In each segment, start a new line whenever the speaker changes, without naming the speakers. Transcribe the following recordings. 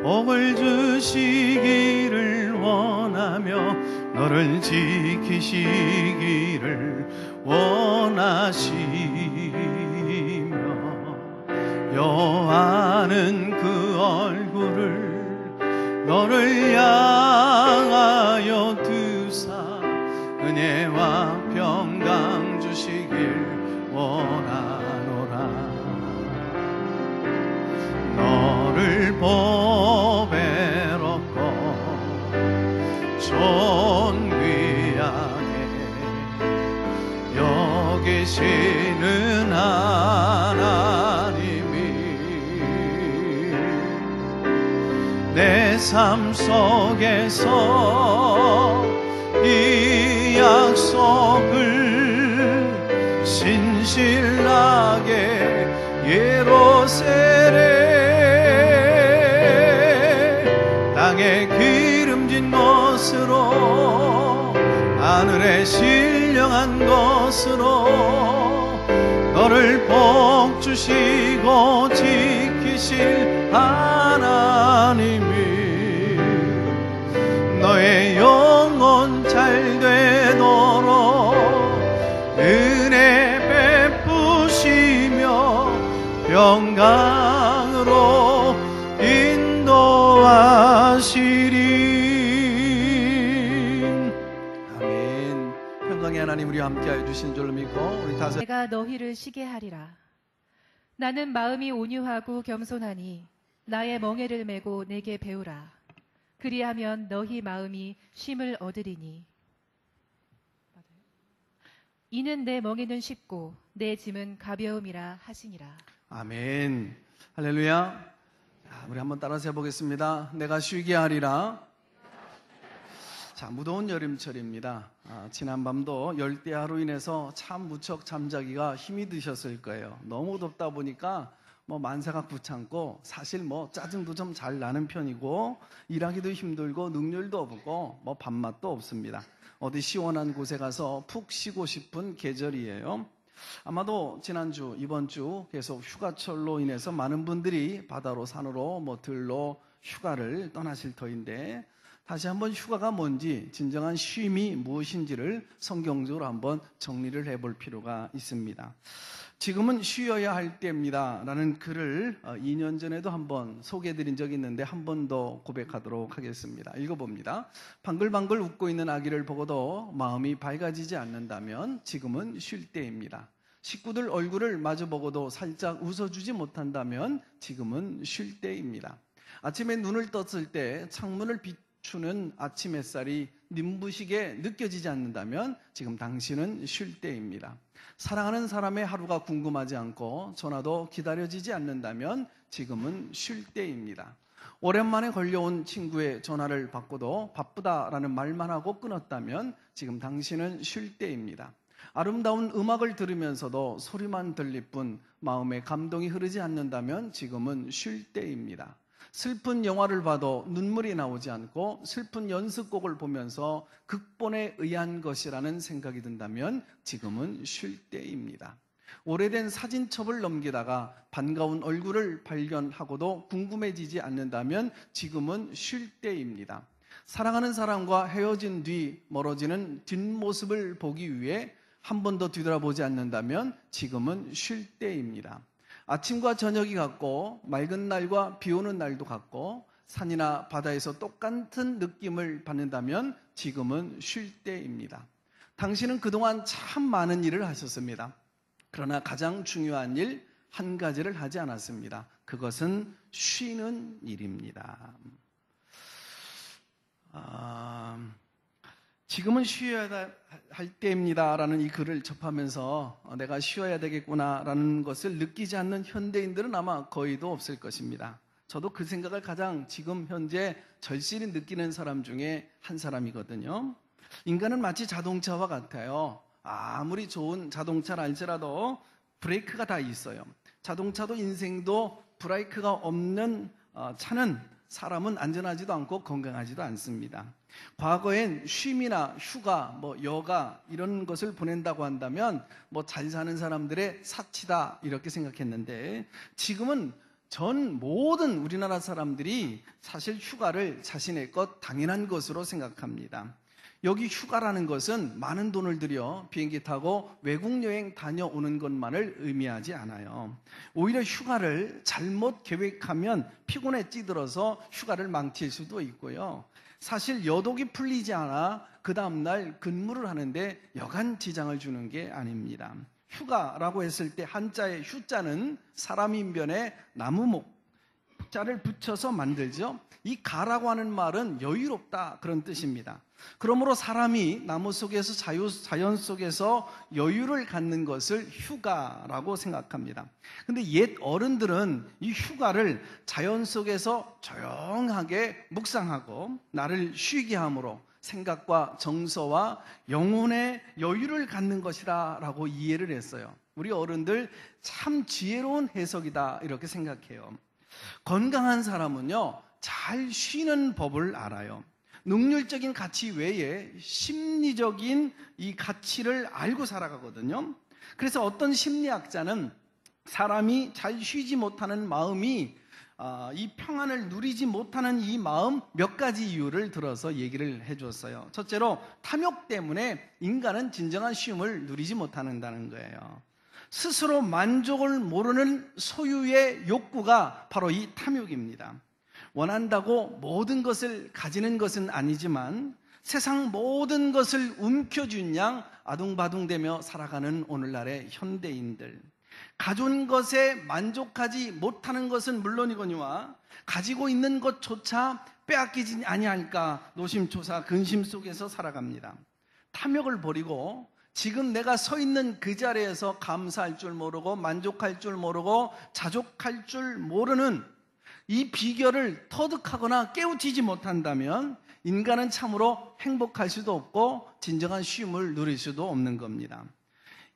복을 주시기를 원하며 너를 지키시기를 원하시며 여호와는 그 얼굴을 너를 향하여 두사 은혜와 평강 주시길 원하노라. 너를 보배롭고 존귀하게 여기시는 하나님이 내 삶 속에서 이 약속을 신실하게 예루살렘 땅에 기름진 것으로 하늘에 신령한 것으로 너를 복 주시고 지키실 하나님이 너의 영혼 잘 되도록 은혜 베푸시며 평강으로 인도하시리. 아멘. 평강의 하나님 우리와 함께하여 주신 줄로 믿고 우리 다섯
내가 너희를 쉬게 하리라. 나는 마음이 온유하고 겸손하니 나의 멍에를 메고 내게 배우라. 그리하면 너희 마음이 쉼을 얻으리니 이는 내 멍에는 쉽고 내 짐은 가벼움이라 하시니라.
아멘. 할렐루야. 우리 한번 따라서 해보겠습니다. 내가 쉬게 하리라. 자, 무더운 여름철입니다. 지난밤도 열대야로 인해서 참 무척 잠자기가 힘이 드셨을 거예요. 너무 덥다 보니까 만사가 귀찮고 사실 짜증도 좀 잘 나는 편이고 일하기도 힘들고 능률도 없고 밥맛도 없습니다. 어디 시원한 곳에 가서 푹 쉬고 싶은 계절이에요. 아마도 지난주 이번 주 계속 휴가철로 인해서 많은 분들이 바다로 산으로 들로 휴가를 떠나실 터인데 다시 한번 휴가가 뭔지 진정한 쉼이 무엇인지를 성경적으로 한번 정리를 해볼 필요가 있습니다. 지금은 쉬어야 할 때입니다 라는 글을 2년 전에도 한번 소개해드린 적이 있는데 한 번 더 고백하도록 하겠습니다. 읽어봅니다. 방글방글 웃고 있는 아기를 보고도 마음이 밝아지지 않는다면 지금은 쉴 때입니다. 식구들 얼굴을 마주보고도 살짝 웃어주지 못한다면 지금은 쉴 때입니다. 아침에 눈을 떴을 때 창문을 비추는 아침 햇살이 눈부시게 느껴지지 않는다면 지금 당신은 쉴 때입니다. 사랑하는 사람의 하루가 궁금하지 않고 전화도 기다려지지 않는다면 지금은 쉴 때입니다. 오랜만에 걸려온 친구의 전화를 받고도 바쁘다라는 말만 하고 끊었다면 지금 당신은 쉴 때입니다. 아름다운 음악을 들으면서도 소리만 들릴 뿐 마음에 감동이 흐르지 않는다면 지금은 쉴 때입니다. 슬픈 영화를 봐도 눈물이 나오지 않고 슬픈 연습곡을 보면서 극본에 의한 것이라는 생각이 든다면 지금은 쉴 때입니다. 오래된 사진첩을 넘기다가 반가운 얼굴을 발견하고도 궁금해지지 않는다면 지금은 쉴 때입니다. 사랑하는 사람과 헤어진 뒤 멀어지는 뒷모습을 보기 위해 한 번 더 뒤돌아보지 않는다면 지금은 쉴 때입니다. 아침과 저녁이 같고 맑은 날과 비 오는 날도 같고 산이나 바다에서 똑같은 느낌을 받는다면 지금은 쉴 때입니다. 당신은 그동안 참 많은 일을 하셨습니다. 그러나 가장 중요한 일 한 가지를 하지 않았습니다. 그것은 쉬는 일입니다. 지금은 쉬어야 할 때입니다 라는 이 글을 접하면서 내가 쉬어야 되겠구나 라는 것을 느끼지 않는 현대인들은 아마 거의도 없을 것입니다. 저도 그 생각을 가장 지금 현재 절실히 느끼는 사람 중에 한 사람이거든요. 인간은 마치 자동차와 같아요. 아무리 좋은 자동차를 알지라도 브레이크가 다 있어요. 자동차도 인생도 브레이크가 없는 차는 사람은 안전하지도 않고 건강하지도 않습니다. 과거엔 쉼이나 휴가, 여가 이런 것을 보낸다고 한다면 잘 사는 사람들의 사치다 이렇게 생각했는데 지금은 전 모든 우리나라 사람들이 사실 휴가를 자신의 것 당연한 것으로 생각합니다. 여기 휴가라는 것은 많은 돈을 들여 비행기 타고 외국 여행 다녀오는 것만을 의미하지 않아요. 오히려 휴가를 잘못 계획하면 피곤에 찌들어서 휴가를 망칠 수도 있고요. 사실 여독이 풀리지 않아 그 다음날 근무를 하는데 여간 지장을 주는 게 아닙니다. 휴가라고 했을 때 한자의 휴자는 사람 인변에 나무목 자를 붙여서 만들죠. 이 가라고 하는 말은 여유롭다 그런 뜻입니다. 그러므로 사람이 나무 속에서 자연 속에서 여유를 갖는 것을 휴가라고 생각합니다. 근데 옛 어른들은 이 휴가를 자연 속에서 조용하게 묵상하고 나를 쉬게 함으로 생각과 정서와 영혼의 여유를 갖는 것이다 라고 이해를 했어요. 우리 어른들 참 지혜로운 해석이다 이렇게 생각해요. 건강한 사람은요, 잘 쉬는 법을 알아요. 능률적인 가치 외에 심리적인 이 가치를 알고 살아가거든요. 그래서 어떤 심리학자는 사람이 잘 쉬지 못하는 마음이 이 평안을 누리지 못하는 이 마음 몇 가지 이유를 들어서 얘기를 해줬어요. 첫째로 탐욕 때문에 인간은 진정한 쉼을 누리지 못한다는 거예요. 스스로 만족을 모르는 소유의 욕구가 바로 이 탐욕입니다. 원한다고 모든 것을 가지는 것은 아니지만 세상 모든 것을 움켜쥔 양 아둥바둥대며 살아가는 오늘날의 현대인들, 가진 것에 만족하지 못하는 것은 물론이거니와 가지고 있는 것조차 빼앗기지 아니할까 노심초사 근심 속에서 살아갑니다. 탐욕을 버리고 지금 내가 서 있는 그 자리에서 감사할 줄 모르고 만족할 줄 모르고 자족할 줄 모르는 이 비결을 터득하거나 깨우치지 못한다면 인간은 참으로 행복할 수도 없고 진정한 쉼을 누릴 수도 없는 겁니다.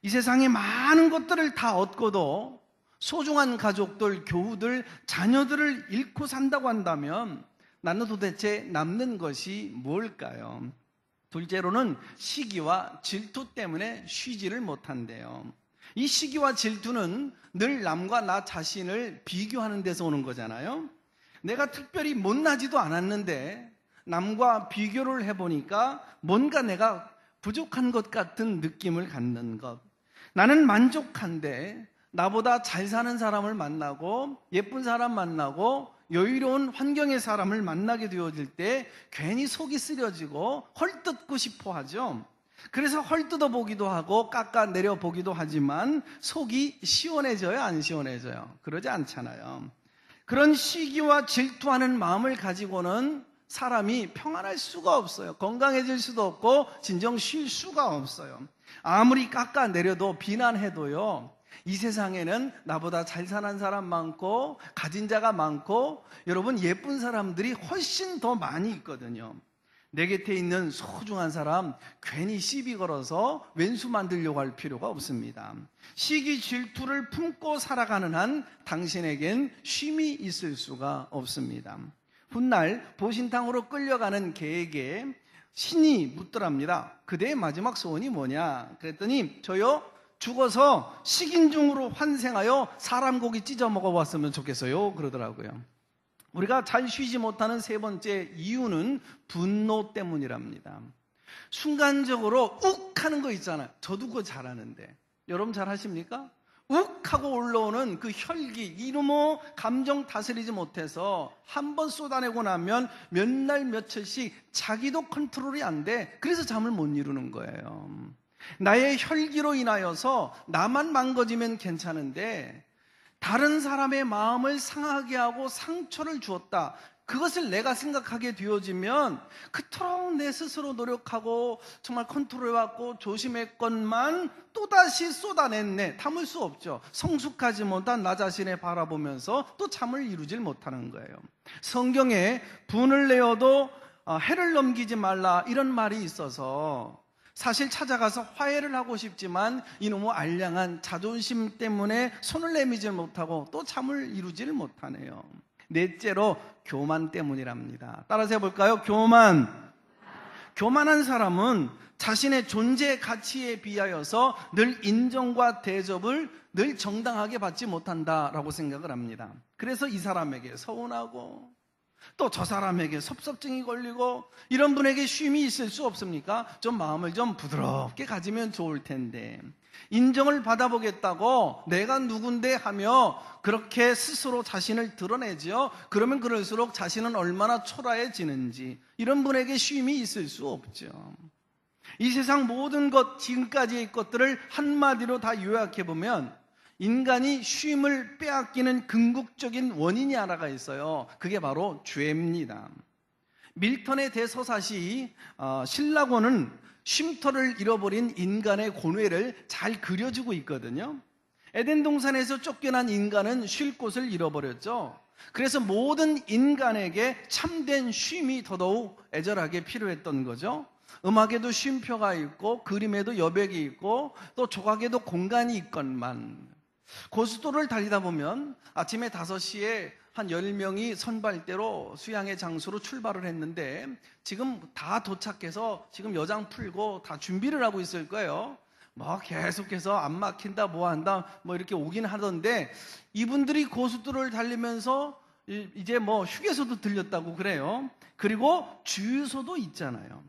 이 세상에 많은 것들을 다 얻고도 소중한 가족들, 교우들, 자녀들을 잃고 산다고 한다면 나는 도대체 남는 것이 뭘까요? 둘째로는 시기와 질투 때문에 쉬지를 못한대요. 이 시기와 질투는 늘 남과 나 자신을 비교하는 데서 오는 거잖아요. 내가 특별히 못나지도 않았는데 남과 비교를 해보니까 뭔가 내가 부족한 것 같은 느낌을 갖는 것. 나는 만족한데 나보다 잘 사는 사람을 만나고 예쁜 사람 만나고 여유로운 환경의 사람을 만나게 되어질 때 괜히 속이 쓰려지고 헐뜯고 싶어 하죠. 그래서 헐뜯어 보기도 하고 깎아내려 보기도 하지만 속이 시원해져요, 안 시원해져요? 그러지 않잖아요. 그런 시기와 질투하는 마음을 가지고는 사람이 평안할 수가 없어요. 건강해질 수도 없고 진정 쉴 수가 없어요. 아무리 깎아내려도 비난해도요, 이 세상에는 나보다 잘 사는 사람 많고 가진 자가 많고 여러분 예쁜 사람들이 훨씬 더 많이 있거든요. 내 곁에 있는 소중한 사람 괜히 시비 걸어서 왼수 만들려고 할 필요가 없습니다. 시기 질투를 품고 살아가는 한 당신에겐 쉼이 있을 수가 없습니다. 훗날 보신탕으로 끌려가는 개에게 신이 묻더랍니다. 그대의 마지막 소원이 뭐냐? 그랬더니 저요, 죽어서 식인종으로 환생하여 사람 고기 찢어 먹어봤으면 좋겠어요 그러더라고요. 우리가 잘 쉬지 못하는 세 번째 이유는 분노 때문이랍니다. 순간적으로 욱 하는 거 있잖아요. 저도 그거 잘하는데 여러분 잘 하십니까? 욱 하고 올라오는 그 혈기, 이놈의 감정 다스리지 못해서 한번 쏟아내고 나면 몇 날 며칠씩 자기도 컨트롤이 안 돼. 그래서 잠을 못 이루는 거예요. 나의 혈기로 인하여서 나만 망가지면 괜찮은데 다른 사람의 마음을 상하게 하고 상처를 주었다. 그것을 내가 생각하게 되어지면 그토록 내 스스로 노력하고 정말 컨트롤해왔고 조심했건만 또다시 쏟아냈네. 담을 수 없죠. 성숙하지 못한 나 자신을 바라보면서 또 잠을 이루질 못하는 거예요. 성경에 분을 내어도 해를 넘기지 말라 이런 말이 있어서 사실 찾아가서 화해를 하고 싶지만 이놈의 알량한 자존심 때문에 손을 내미질 못하고 또 잠을 이루지를 못하네요. 넷째로 교만 때문이랍니다. 따라서 해볼까요? 교만. 교만한 사람은 자신의 존재 가치에 비하여서 늘 인정과 대접을 늘 정당하게 받지 못한다라고 생각을 합니다. 그래서 이 사람에게 서운하고 또 저 사람에게 섭섭증이 걸리고 이런 분에게 쉼이 있을 수 없습니까? 좀 마음을 좀 부드럽게 가지면 좋을 텐데 인정을 받아보겠다고 내가 누군데 하며 그렇게 스스로 자신을 드러내지요. 그러면 그럴수록 자신은 얼마나 초라해지는지 이런 분에게 쉼이 있을 수 없죠. 이 세상 모든 것, 지금까지의 것들을 한마디로 다 요약해보면 인간이 쉼을 빼앗기는 궁극적인 원인이 하나가 있어요. 그게 바로 죄입니다. 밀턴의 대서사시 신라고는 쉼터를 잃어버린 인간의 고뇌를 잘 그려주고 있거든요. 에덴 동산에서 쫓겨난 인간은 쉴 곳을 잃어버렸죠. 그래서 모든 인간에게 참된 쉼이 더더욱 애절하게 필요했던 거죠. 음악에도 쉼표가 있고 그림에도 여백이 있고 또 조각에도 공간이 있건만 고속도로를 달리다 보면 아침에 5시에 한 10명이 선발대로 수양의 장소로 출발을 했는데 지금 다 도착해서 지금 여장 풀고 다 준비를 하고 있을 거예요. 뭐 계속해서 안 막힌다 뭐 한다 뭐 이렇게 오긴 하던데 이분들이 고속도로를 달리면서 이제 뭐 휴게소도 들렸다고 그래요. 그리고 주유소도 있잖아요.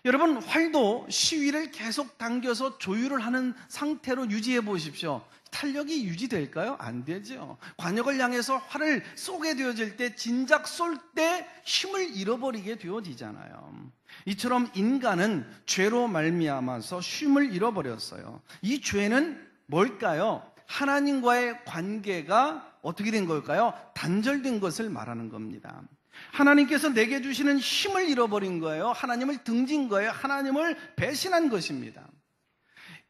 여러분, 활도 시위를 계속 당겨서 조율을 하는 상태로 유지해 보십시오. 탄력이 유지될까요? 안 되죠. 관역을 향해서 활을 쏘게 되어질 때 진작 쏠 때 힘을 잃어버리게 되어지잖아요. 이처럼 인간은 죄로 말미암아서 쉼을 잃어버렸어요. 이 죄는 뭘까요? 하나님과의 관계가 어떻게 된 걸까요? 단절된 것을 말하는 겁니다. 하나님께서 내게 주시는 힘을 잃어버린 거예요. 하나님을 등진 거예요. 하나님을 배신한 것입니다.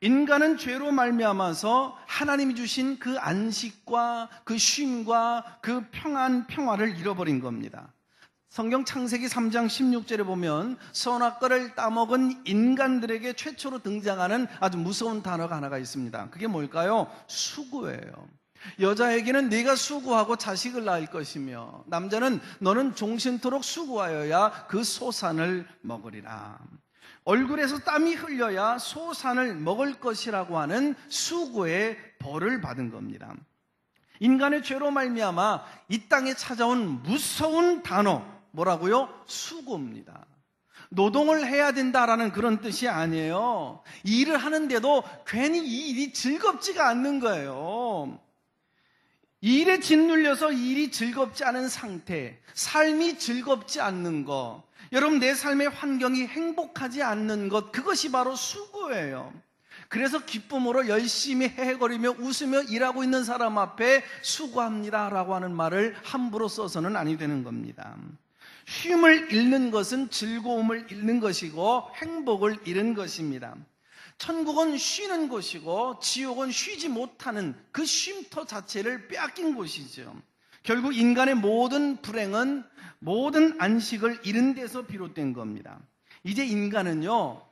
인간은 죄로 말미암아서 하나님이 주신 그 안식과 그 쉼과 그 평화를 잃어버린 겁니다. 성경 창세기 3장 16절에 보면 선악과를 따먹은 인간들에게 최초로 등장하는 아주 무서운 단어가 하나가 있습니다. 그게 뭘까요? 수고예요. 여자에게는 네가 수고하고 자식을 낳을 것이며 남자는 너는 종신토록 수고하여야 그 소산을 먹으리라. 얼굴에서 땀이 흘려야 소산을 먹을 것이라고 하는 수고의 벌을 받은 겁니다. 인간의 죄로 말미암아 이 땅에 찾아온 무서운 단어 뭐라고요? 수고입니다. 노동을 해야 된다라는 그런 뜻이 아니에요. 일을 하는데도 괜히 이 일이 즐겁지가 않는 거예요. 일에 짓눌려서 일이 즐겁지 않은 상태, 삶이 즐겁지 않는 것, 여러분 내 삶의 환경이 행복하지 않는 것, 그것이 바로 수고예요. 그래서 기쁨으로 열심히 헤헤거리며 웃으며 일하고 있는 사람 앞에 수고합니다 라고 하는 말을 함부로 써서는 아니 되는 겁니다. 쉼을 잃는 것은 즐거움을 잃는 것이고 행복을 잃은 것입니다. 천국은 쉬는 곳이고 지옥은 쉬지 못하는 그 쉼터 자체를 빼앗긴 곳이죠. 결국 인간의 모든 불행은 모든 안식을 잃은 데서 비롯된 겁니다. 이제 인간은요,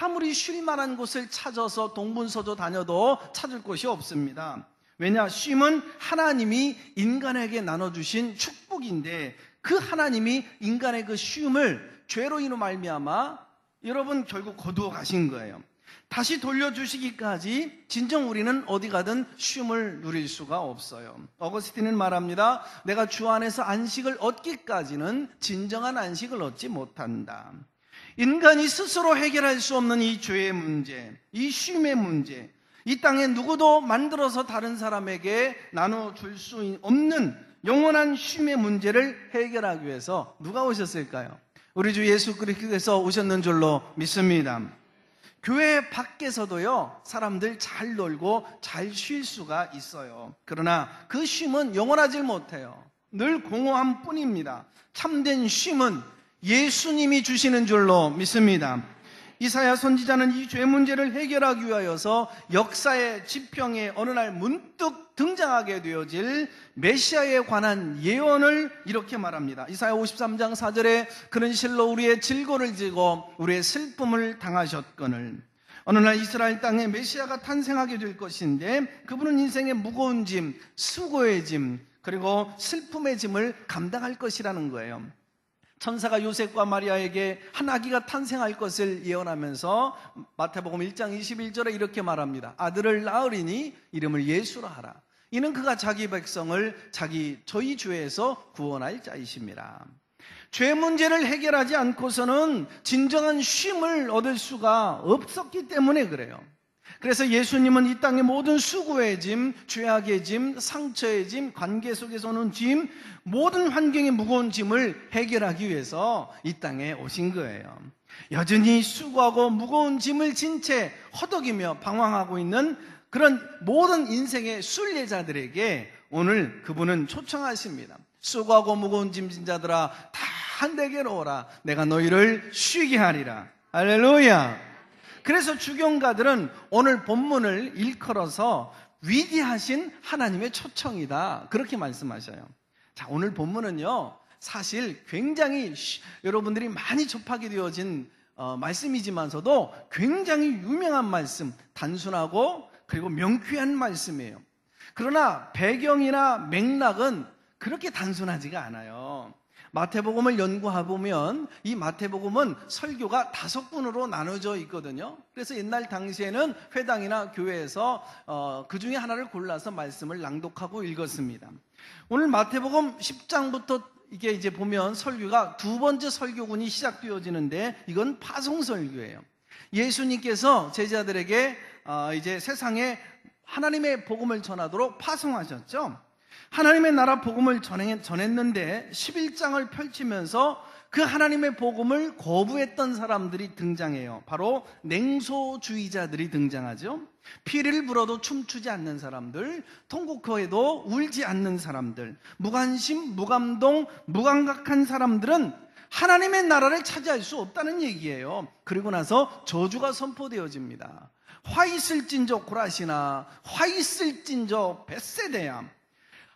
아무리 쉴 만한 곳을 찾아서 동분서주 다녀도 찾을 곳이 없습니다. 왜냐? 쉼은 하나님이 인간에게 나눠주신 축복인데 그 하나님이 인간의 그 쉼을 죄로 인해 말미암아 여러분 결국 거두어 가신 거예요. 다시 돌려주시기까지 진정 우리는 어디 가든 쉼을 누릴 수가 없어요. 어거스틴은 말합니다. 내가 주 안에서 안식을 얻기까지는 진정한 안식을 얻지 못한다. 인간이 스스로 해결할 수 없는 이 죄의 문제, 이 쉼의 문제, 이 땅에 누구도 만들어서 다른 사람에게 나눠줄 수 없는 영원한 쉼의 문제를 해결하기 위해서 누가 오셨을까요? 우리 주 예수 그리스도께서 오셨는 줄로 믿습니다. 교회 밖에서도요, 사람들 잘 놀고 잘 쉴 수가 있어요. 그러나 그 쉼은 영원하지 못해요. 늘 공허함 뿐입니다. 참된 쉼은 예수님이 주시는 줄로 믿습니다. 이사야 선지자는 이 죄 문제를 해결하기 위하여서 역사의 지평에 어느 날 문득 등장하게 되어질 메시아에 관한 예언을 이렇게 말합니다. 이사야 53장 4절에 그는 실로 우리의 질고를 지고 우리의 슬픔을 당하셨거늘 어느 날 이스라엘 땅에 메시아가 탄생하게 될 것인데 그분은 인생의 무거운 짐, 수고의 짐, 그리고 슬픔의 짐을 감당할 것이라는 거예요. 천사가 요셉과 마리아에게 한 아기가 탄생할 것을 예언하면서 마태복음 1장 21절에 이렇게 말합니다. 아들을 낳으리니 이름을 예수라 하라. 이는 그가 자기 백성을 저희 죄에서 구원할 자이십니다. 죄 문제를 해결하지 않고서는 진정한 쉼을 얻을 수가 없었기 때문에 그래요. 그래서 예수님은 이 땅의 모든 수고의 짐, 죄악의 짐, 상처의 짐, 관계 속에서 오는 짐, 모든 환경의 무거운 짐을 해결하기 위해서 이 땅에 오신 거예요. 여전히 수고하고 무거운 짐을 진 채 허덕이며 방황하고 있는 그런 모든 인생의 순례자들에게 오늘 그분은 초청하십니다. 수고하고 무거운 짐 진 자들아 다 내게로 오라. 내가 너희를 쉬게 하리라. 할렐루야. 그래서 주경가들은 오늘 본문을 일컬어서 위대하신 하나님의 초청이다, 그렇게 말씀하셔요. 자, 오늘 본문은요 사실 굉장히 여러분들이 많이 접하게 되어진 말씀이지만서도 굉장히 유명한 말씀, 단순하고 그리고 명쾌한 말씀이에요. 그러나 배경이나 맥락은 그렇게 단순하지가 않아요. 마태복음을 연구해보면 이 마태복음은 설교가 5군으로 나눠져 있거든요. 그래서 옛날 당시에는 회당이나 교회에서 그 중에 하나를 골라서 말씀을 낭독하고 읽었습니다. 오늘 마태복음 10장부터 이게 이제 보면 설교가 두 번째 설교군이 시작되어지는데 이건 파송설교예요. 예수님께서 제자들에게 이제 세상에 하나님의 복음을 전하도록 파송하셨죠. 하나님의 나라 복음을 전했는데 11장을 펼치면서 그 하나님의 복음을 거부했던 사람들이 등장해요. 바로 냉소주의자들이 등장하죠. 피리를 불어도 춤추지 않는 사람들, 통곡해도 울지 않는 사람들, 무관심, 무감동, 무감각한 사람들은 하나님의 나라를 차지할 수 없다는 얘기예요. 그리고 나서 저주가 선포되어집니다. 화 있을진저 고라시나, 화 있을진저 벳세대야.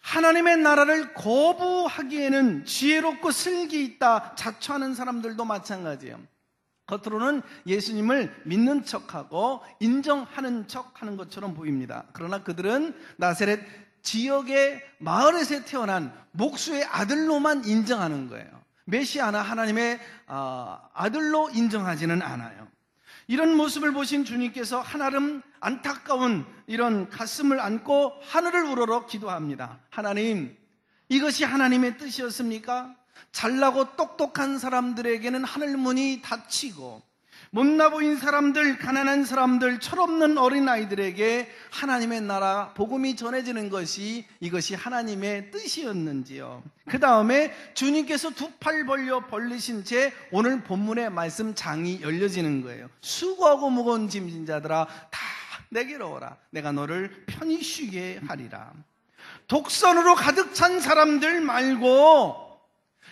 하나님의 나라를 거부하기에는 지혜롭고 슬기 있다 자처하는 사람들도 마찬가지예요. 겉으로는 예수님을 믿는 척하고 인정하는 척하는 것처럼 보입니다. 그러나 그들은 나사렛 지역의 마을에서 태어난 목수의 아들로만 인정하는 거예요. 메시아나 하나님의 아들로 인정하지는 않아요. 이런 모습을 보신 주님께서 한아름 안타까운 이런 가슴을 안고 하늘을 우러러 기도합니다. 하나님, 이것이 하나님의 뜻이었습니까? 잘나고 똑똑한 사람들에게는 하늘 문이 닫히고 못나 보인 사람들, 가난한 사람들, 철없는 어린아이들에게 하나님의 나라 복음이 전해지는 것이 이것이 하나님의 뜻이었는지요. 그 다음에 주님께서 두 팔 벌리신 채 오늘 본문의 말씀 장이 열려지는 거예요. 수고하고 무거운 짐진 자들아 다 내게로 오라. 내가 너를 편히 쉬게 하리라. 독선으로 가득 찬 사람들 말고,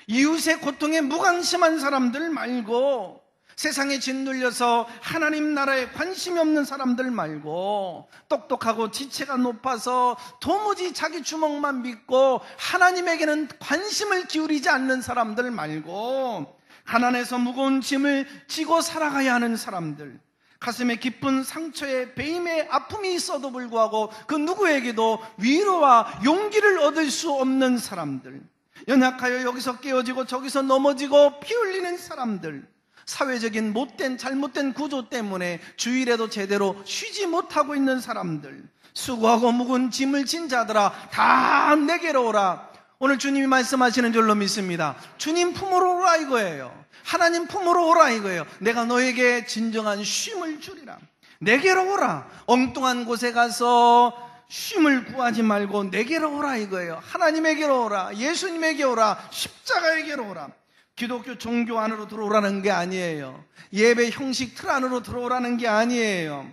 이웃의 고통에 무관심한 사람들 말고, 세상에 짓눌려서 하나님 나라에 관심이 없는 사람들 말고, 똑똑하고 지체가 높아서 도무지 자기 주먹만 믿고 하나님에게는 관심을 기울이지 않는 사람들 말고, 가난해서 무거운 짐을 지고 살아가야 하는 사람들, 가슴에 깊은 상처에 배임의 아픔이 있어도 불구하고 그 누구에게도 위로와 용기를 얻을 수 없는 사람들, 연약하여 여기서 깨어지고 저기서 넘어지고 피 흘리는 사람들, 사회적인 못된 잘못된 구조 때문에 주일에도 제대로 쉬지 못하고 있는 사람들, 수고하고 무거운 짐을 진 자들아 다 내게로 오라. 오늘 주님이 말씀하시는 줄로 믿습니다. 주님 품으로 오라 이거예요. 하나님 품으로 오라 이거예요. 내가 너에게 진정한 쉼을 주리라. 내게로 오라. 엉뚱한 곳에 가서 쉼을 구하지 말고 내게로 오라 이거예요. 하나님에게로 오라. 예수님에게 오라. 십자가에게로 오라. 기독교 종교 안으로 들어오라는 게 아니에요. 예배 형식 틀 안으로 들어오라는 게 아니에요.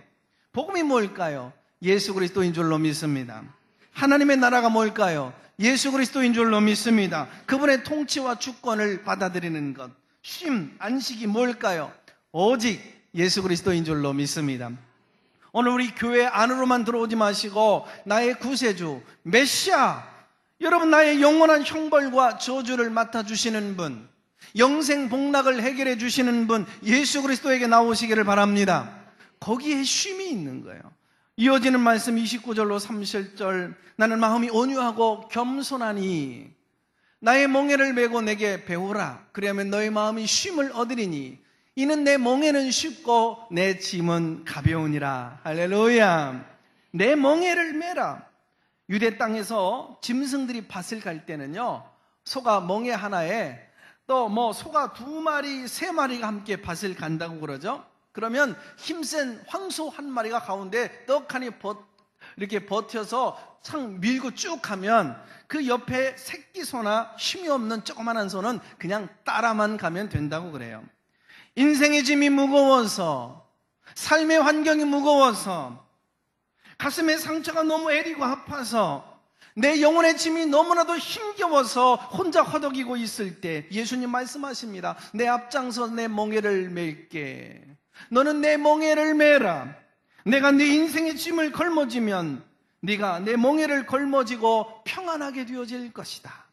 복음이 뭘까요? 예수 그리스도인 줄로 믿습니다. 하나님의 나라가 뭘까요? 예수 그리스도인 줄로 믿습니다. 그분의 통치와 주권을 받아들이는 것. 쉼, 안식이 뭘까요? 오직 예수 그리스도인 줄로 믿습니다. 오늘 우리 교회 안으로만 들어오지 마시고 나의 구세주, 메시아, 여러분 나의 영원한 형벌과 저주를 맡아주시는 분, 영생 복락을 해결해 주시는 분 예수 그리스도에게 나오시기를 바랍니다. 거기에 쉼이 있는 거예요. 이어지는 말씀 29절로 30절, 나는 마음이 온유하고 겸손하니 나의 멍에를 메고 내게 배우라. 그리하면 너의 마음이 쉼을 얻으리니 이는 내 멍에는 쉽고 내 짐은 가벼우니라. 할렐루야. 내 멍에를 메라. 유대 땅에서 짐승들이 밭을 갈 때는요, 소가 멍에 하나에 또 소가 2마리, 3마리가 함께 밭을 간다고 그러죠. 그러면 힘센 황소 1마리가 가운데 떡하니 이렇게 버텨서 창 밀고 쭉 가면 그 옆에 새끼 소나 힘이 없는 조그만한 소는 그냥 따라만 가면 된다고 그래요. 인생의 짐이 무거워서, 삶의 환경이 무거워서, 가슴에 상처가 너무 애리고 아파서, 내 영혼의 짐이 너무나도 힘겨워서 혼자 허덕이고 있을 때 예수님 말씀하십니다. 내 앞장서 내 멍에를 맬게. 너는 내 멍에를 메라. 내가 네 인생의 짐을 걸머지면 네가 내 멍에를 걸머지고 평안하게 되어질 것이다.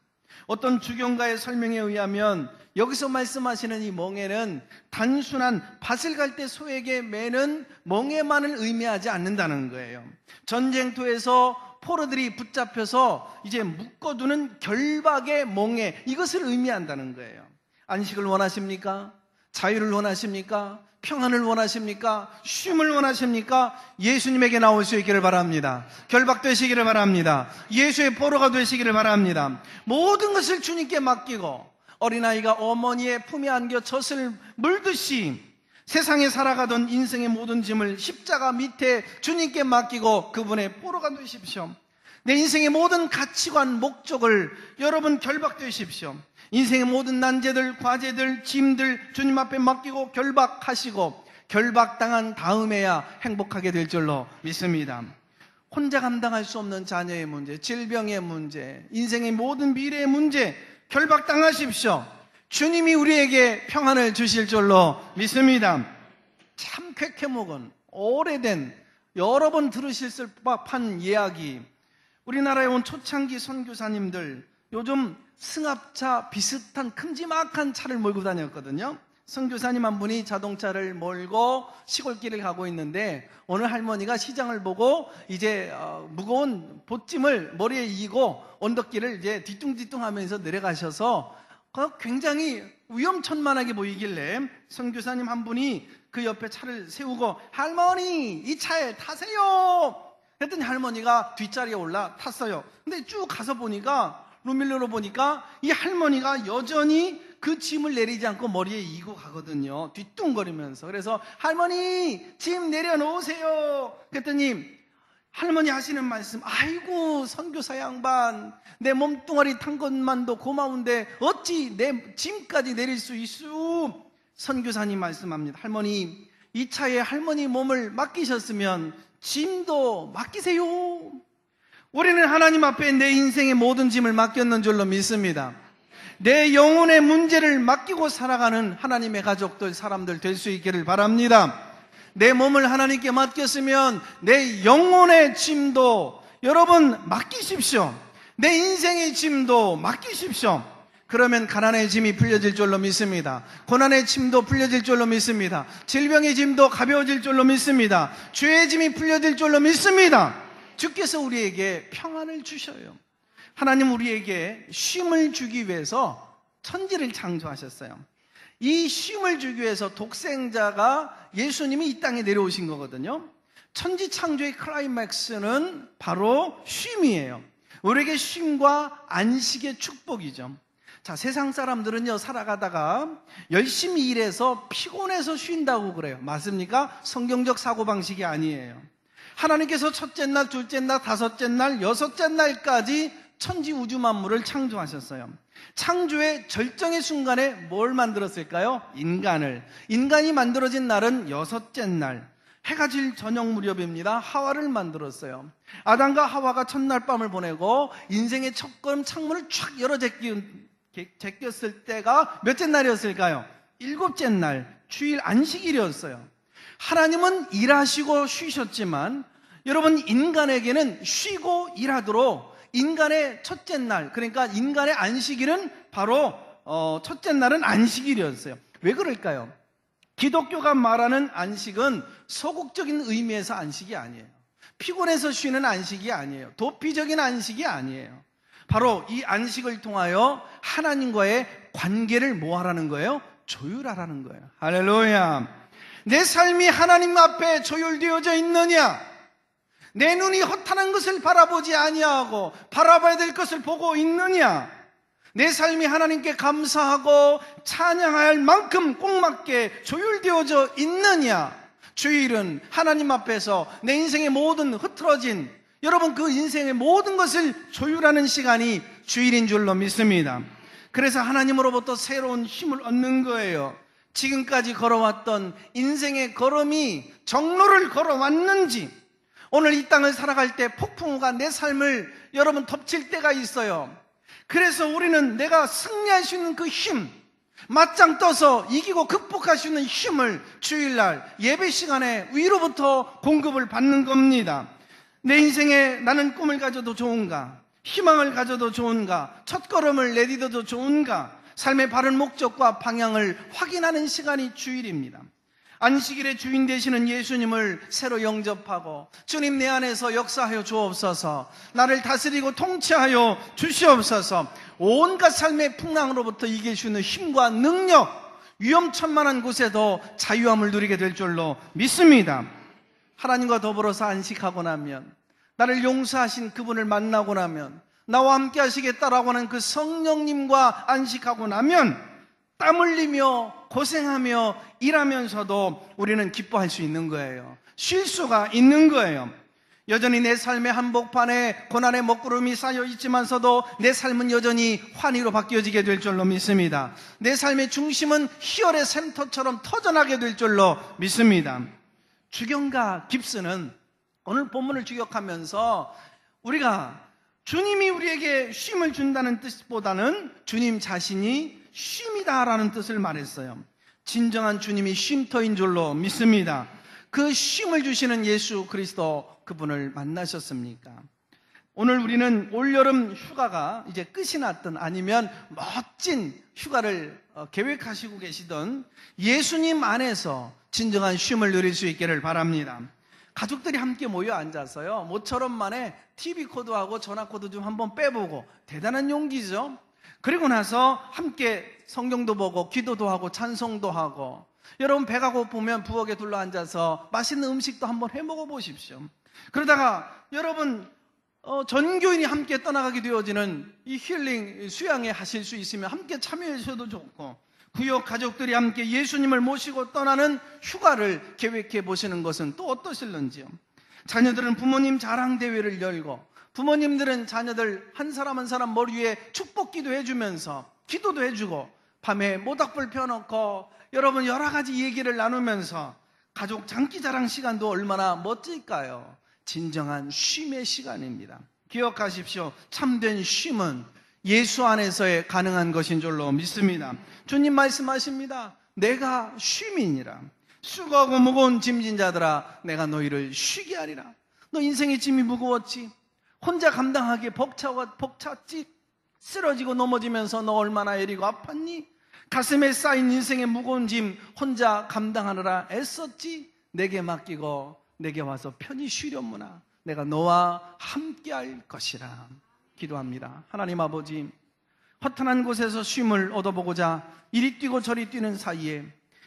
어떤 주경가의 설명에 의하면 여기서 말씀하시는 이 멍에는 단순한 밭을 갈 때 소에게 매는 멍에만을 의미하지 않는다는 거예요. 전쟁터에서 포로들이 붙잡혀서 이제 묶어두는 결박의 멍에, 이것을 의미한다는 거예요. 안식을 원하십니까? 자유를 원하십니까? 평안을 원하십니까? 쉼을 원하십니까? 예수님에게 나올 수 있기를 바랍니다. 결박되시기를 바랍니다. 예수의 포로가 되시기를 바랍니다. 모든 것을 주님께 맡기고 어린아이가 어머니의 품에 안겨 젖을 물듯이 세상에 살아가던 인생의 모든 짐을 십자가 밑에 주님께 맡기고 그분의 포로가 되십시오. 내 인생의 모든 가치관, 목적을 여러분 결박되십시오. 인생의 모든 난제들, 과제들, 짐들 주님 앞에 맡기고 결박하시고 결박당한 다음에야 행복하게 될 줄로 믿습니다. 혼자 감당할 수 없는 자녀의 문제, 질병의 문제, 인생의 모든 미래의 문제 결박당하십시오. 주님이 우리에게 평안을 주실 줄로 믿습니다. 참 쾌쾌목은 오래된, 여러 번 들으실 법한 이야기. 우리나라에 온 초창기 선교사님들 요즘 승합차 비슷한 큼지막한 차를 몰고 다녔거든요. 선교사님 한 분이 자동차를 몰고 시골길을 가고 있는데 어느 할머니가 시장을 보고 이제 무거운 보찜을 머리에 이고 언덕길을 이제 뒤뚱뒤뚱 하면서 내려가셔서 굉장히 위험천만하게 보이길래 선교사님 한 분이 그 옆에 차를 세우고 할머니 이 차에 타세요 했더니 할머니가 뒷자리에 올라 탔어요. 근데 쭉 가서 보니까 루밀러로 보니까 이 할머니가 여전히 그 짐을 내리지 않고 머리에 이고 가거든요. 뒤뚱거리면서. 그래서 할머니 짐 내려놓으세요. 그랬더니 할머니 하시는 말씀, 아이고 선교사 양반 내 몸뚱아리 탄 것만도 고마운데 어찌 내 짐까지 내릴 수 있수? 선교사님 말씀합니다. 할머니 이 차에 할머니 몸을 맡기셨으면 짐도 맡기세요. 우리는 하나님 앞에 내 인생의 모든 짐을 맡겼는 줄로 믿습니다. 내 영혼의 문제를 맡기고 살아가는 하나님의 가족들, 사람들 될 수 있기를 바랍니다. 내 몸을 하나님께 맡겼으면 내 영혼의 짐도 여러분 맡기십시오. 내 인생의 짐도 맡기십시오. 그러면 가난의 짐이 풀려질 줄로 믿습니다. 고난의 짐도 풀려질 줄로 믿습니다. 질병의 짐도 가벼워질 줄로 믿습니다. 죄의 짐이 풀려질 줄로 믿습니다. 주께서 우리에게 평안을 주셔요. 하나님 우리에게 쉼을 주기 위해서 천지를 창조하셨어요. 이 쉼을 주기 위해서 독생자가 예수님이 이 땅에 내려오신 거거든요. 천지 창조의 클라이맥스는 바로 쉼이에요. 우리에게 쉼과 안식의 축복이죠. 자, 세상 사람들은요 살아가다가 열심히 일해서 피곤해서 쉰다고 그래요. 맞습니까? 성경적 사고방식이 아니에요. 하나님께서 첫째 날, 둘째 날, 다섯째 날, 여섯째 날까지 천지 우주 만물을 창조하셨어요. 창조의 절정의 순간에 뭘 만들었을까요? 인간을. 인간이 만들어진 날은 여섯째 날, 해가 질 저녁 무렵입니다. 하와를 만들었어요. 아담과 하와가 첫날 밤을 보내고 인생의 첫걸음 창문을 촥 열어 제꼈을 때가 몇째 날이었을까요? 일곱째 날, 주일 안식일이었어요. 하나님은 일하시고 쉬셨지만 여러분 인간에게는 쉬고 일하도록 인간의 첫째 날, 그러니까 인간의 안식일은 바로 첫째 날은 안식일이었어요. 왜 그럴까요? 기독교가 말하는 안식은 소극적인 의미에서 안식이 아니에요. 피곤해서 쉬는 안식이 아니에요. 도피적인 안식이 아니에요. 바로 이 안식을 통하여 하나님과의 관계를 뭐 하라는 거예요? 조율하라는 거예요. 할렐루야. 내 삶이 하나님 앞에 조율되어져 있느냐? 내 눈이 허탄한 것을 바라보지 아니하고 바라봐야 될 것을 보고 있느냐? 내 삶이 하나님께 감사하고 찬양할 만큼 꼭 맞게 조율되어져 있느냐? 주일은 하나님 앞에서 내 인생의 모든 흐트러진, 여러분 그 인생의 모든 것을 조율하는 시간이 주일인 줄로 믿습니다. 그래서 하나님으로부터 새로운 힘을 얻는 거예요. 지금까지 걸어왔던 인생의 걸음이 정로를 걸어왔는지, 오늘 이 땅을 살아갈 때 폭풍우가 내 삶을 여러분 덮칠 때가 있어요. 그래서 우리는 내가 승리할 수 있는 그 힘, 맞짱 떠서 이기고 극복할 수 있는 힘을 주일날 예배 시간에 위로부터 공급을 받는 겁니다. 내 인생에 나는 꿈을 가져도 좋은가? 희망을 가져도 좋은가? 첫걸음을 내디뎌도 좋은가? 삶의 바른 목적과 방향을 확인하는 시간이 주일입니다. 안식일의 주인 되시는 예수님을 새로 영접하고 주님 내 안에서 역사하여 주옵소서, 나를 다스리고 통치하여 주시옵소서, 온갖 삶의 풍랑으로부터 이길 수 있는 힘과 능력, 위험천만한 곳에도 자유함을 누리게 될 줄로 믿습니다. 하나님과 더불어서 안식하고 나면, 나를 용서하신 그분을 만나고 나면, 나와 함께 하시겠다라고 하는 그 성령님과 안식하고 나면 땀 흘리며 고생하며 일하면서도 우리는 기뻐할 수 있는 거예요. 쉴 수가 있는 거예요. 여전히 내 삶의 한복판에 고난의 먹구름이 쌓여 있지만서도 내 삶은 여전히 환희로 바뀌어지게 될 줄로 믿습니다. 내 삶의 중심은 희열의 샘터처럼 터져나게 될 줄로 믿습니다. 주경가 깁스는 오늘 본문을 주역하면서 우리가 주님이 우리에게 쉼을 준다는 뜻보다는 주님 자신이 쉼이다라는 뜻을 말했어요. 진정한 주님이 쉼터인 줄로 믿습니다. 그 쉼을 주시는 예수 그리스도, 그분을 만나셨습니까? 오늘 우리는 올여름 휴가가 이제 끝이 났든 아니면 멋진 휴가를 계획하시고 계시던 예수님 안에서 진정한 쉼을 누릴 수 있기를 바랍니다. 가족들이 함께 모여 앉아서요, 모처럼 만에 TV 코드하고 전화 코드 좀 한번 빼보고, 대단한 용기죠. 그리고 나서 함께 성경도 보고 기도도 하고 찬송도 하고, 여러분 배가 고프면 부엌에 둘러 앉아서 맛있는 음식도 한번 해 먹어 보십시오. 그러다가 여러분 전교인이 함께 떠나가게 되어지는 이 힐링 수양회 하실 수 있으면 함께 참여해 주셔도 좋고, 구역 가족들이 함께 예수님을 모시고 떠나는 휴가를 계획해 보시는 것은 또 어떠실런지요? 자녀들은 부모님 자랑 대회를 열고, 부모님들은 자녀들 한 사람 한 사람 머리 위에 축복기도 해주면서 기도도 해주고, 밤에 모닥불 펴놓고 여러분 여러 가지 얘기를 나누면서 가족 장기자랑 시간도 얼마나 멋질까요? 진정한 쉼의 시간입니다. 기억하십시오. 참된 쉼은 예수 안에서의 가능한 것인 줄로 믿습니다. 주님 말씀하십니다. 내가 쉼이니라. 수고하고 무거운 짐진 자들아, 내가 너희를 쉬게 하리라. 너 인생의 짐이 무거웠지? 혼자 감당하기에 벅찼지? 쓰러지고 넘어지면서 너 얼마나 애리고 아팠니? 가슴에 쌓인 인생의 무거운 짐 혼자 감당하느라 애썼지? 내게 맡기고 내게 와서 편히 쉬려무나. 내가 너와 함께할 것이라. 기도합니다. 하나님 아버지, 허탄한 곳에서 쉼을 얻어보고자 이리 뛰고 저리 뛰는 사이에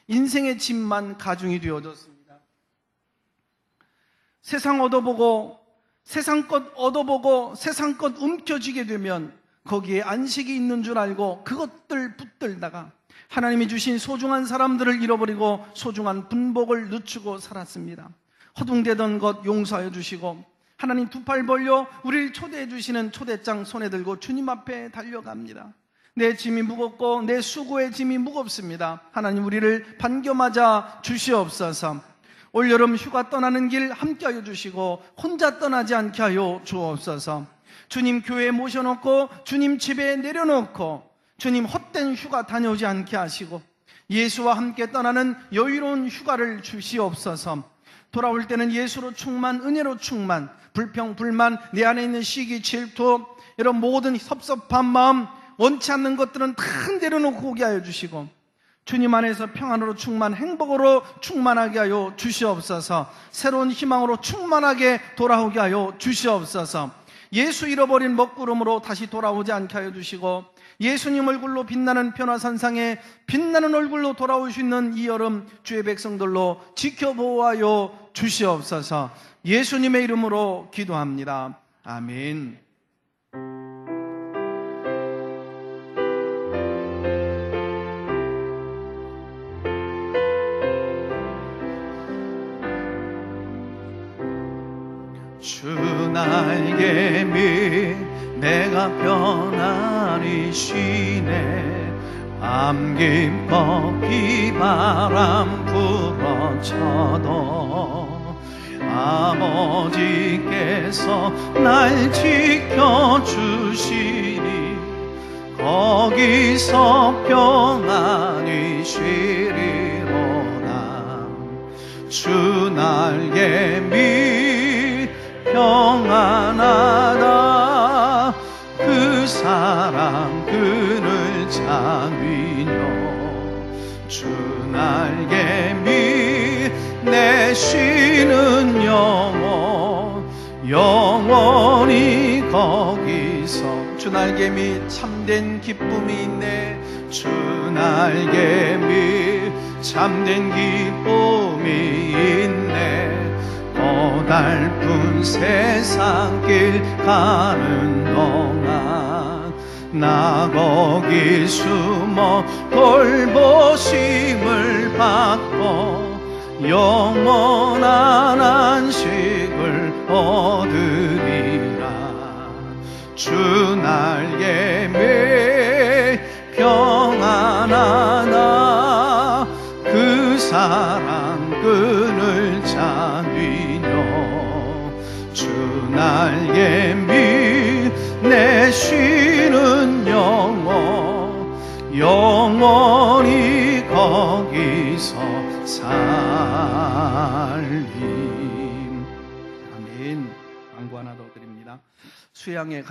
인생의 짐만 가중이 되어졌습니다. 세상 얻어보고 세상 것 얻어보고 세상 것 움켜쥐게 되면 거기에 안식이 있는 줄 알고 그것들 붙들다가 하나님이 주신 소중한 사람들을 잃어버리고 소중한 분복을 늦추고 살았습니다. 허둥대던 것 용서하여 주시고, 하나님 두 팔 벌려 우리를 초대해 주시는 초대장 손에 들고 주님 앞에 달려갑니다. 내 짐이 무겁고 내 수고의 짐이 무겁습니다. 하나님 우리를 반겨맞아 주시옵소서. 올여름 휴가 떠나는 길 함께하여 주시고 혼자 떠나지 않게 하여 주옵소서. 주님 교회에 모셔놓고 주님 집에 내려놓고 주님 헛된 휴가 다녀오지 않게 하시고 예수와 함께 떠나는 여유로운 휴가를 주시옵소서. 돌아올 때는 예수로 충만, 은혜로 충만, 불평, 불만, 내 안에 있는 시기, 질투, 이런 모든 섭섭한 마음, 원치 않는 것들은 다 내려놓고 오게 하여 주시고 주님 안에서 평안으로 충만, 행복으로 충만하게 하여 주시옵소서. 새로운 희망으로 충만하게 돌아오게 하여 주시옵소서. 예수 잃어버린 먹구름으로 다시 돌아오지 않게 하여 주시고, 예수님 얼굴로 빛나는 변화산상에 빛나는 얼굴로 돌아올 수 있는 이 여름 주의 백성들로 지켜보아요 주시옵소서. 예수님의 이름으로 기도합니다. 아멘. 주 날개 밑 내가 편안히 쉬네. 밤긴 법 비바람 불어쳐도 아버지께서 날 지켜주시니 거기서 평안히 쉬리로다. 주 날개 밑 평안하다. 그 사랑 그늘 잠이뇨. 주 날개 밑 내 쉬는 영혼 영원히 거기서. 주 날개 밑 참된 기쁨이 있네. 주 날개 밑 참된 기쁨이 있네. 고달픈 세상 길 가는 동안 나 거기 숨어 돌보심을 받고 영원한 안식을 얻으리라. 주 날개 밑 평안하다. 그 사랑 그늘 잠이뇨. 주 날개 밑 내 쉬는 영혼 영원히 거기서 살림. 아멘. 광고 하나 더 드립니다. 수양에